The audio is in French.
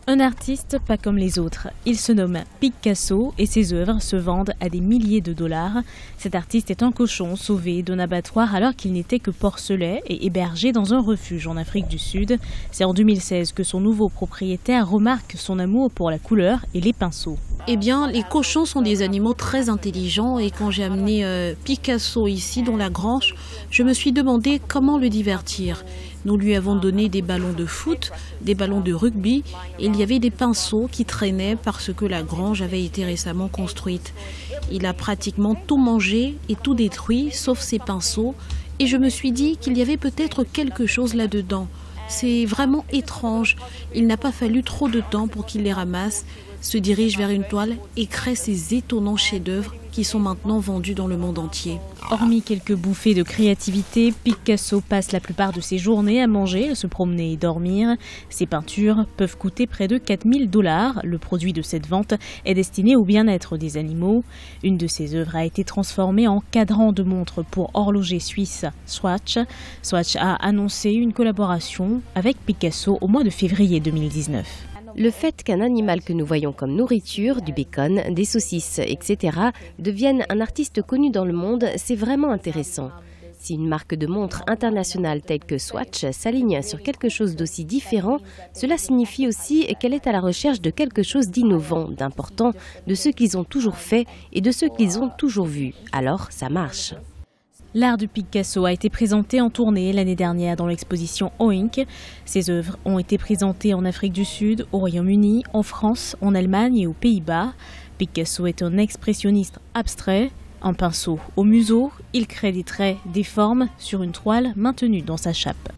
Un artiste pas comme les autres. Il se nomme Picasso et ses œuvres se vendent à des milliers de dollars. Cet artiste est un cochon sauvé d'un abattoir alors qu'il n'était que porcelet et hébergé dans un refuge en Afrique du Sud. C'est en 2016 que son nouveau propriétaire remarque son amour pour la couleur et les pinceaux. Eh bien, les cochons sont des animaux très intelligents et quand j'ai amené Picasso ici dans la grange, je me suis demandé comment le divertir. Nous lui avons donné des ballons de foot, des ballons de rugby et il y avait des pinceaux qui traînaient parce que la grange avait été récemment construite. Il a pratiquement tout mangé et tout détruit sauf ses pinceaux et je me suis dit qu'il y avait peut-être quelque chose là-dedans. C'est vraiment étrange. Il n'a pas fallu trop de temps pour qu'il les ramasse, se dirige vers une toile et crée ces étonnants chefs-d'œuvre qui sont maintenant vendus dans le monde entier. Hormis quelques bouffées de créativité, Picasso passe la plupart de ses journées à manger, à se promener et dormir. Ses peintures peuvent coûter près de 4 000 $. Le produit de cette vente est destiné au bien-être des animaux. Une de ses œuvres a été transformée en cadran de montre pour horloger suisse Swatch. Swatch a annoncé une collaboration avec Picasso au mois de février 2019. Le fait qu'un animal que nous voyons comme nourriture, du bacon, des saucisses, etc., devienne un artiste connu dans le monde, c'est vraiment intéressant. Si une marque de montre internationale telle que Swatch s'aligne sur quelque chose d'aussi différent, cela signifie aussi qu'elle est à la recherche de quelque chose d'innovant, d'important, de ce qu'ils ont toujours fait et de ce qu'ils ont toujours vu. Alors, ça marche. L'art de Picasso a été présenté en tournée l'année dernière dans l'exposition Oink. Ses œuvres ont été présentées en Afrique du Sud, au Royaume-Uni, en France, en Allemagne et aux Pays-Bas. Picasso est un expressionniste abstrait. Un pinceau au museau, il crée des traits, des formes sur une toile maintenue dans sa chape.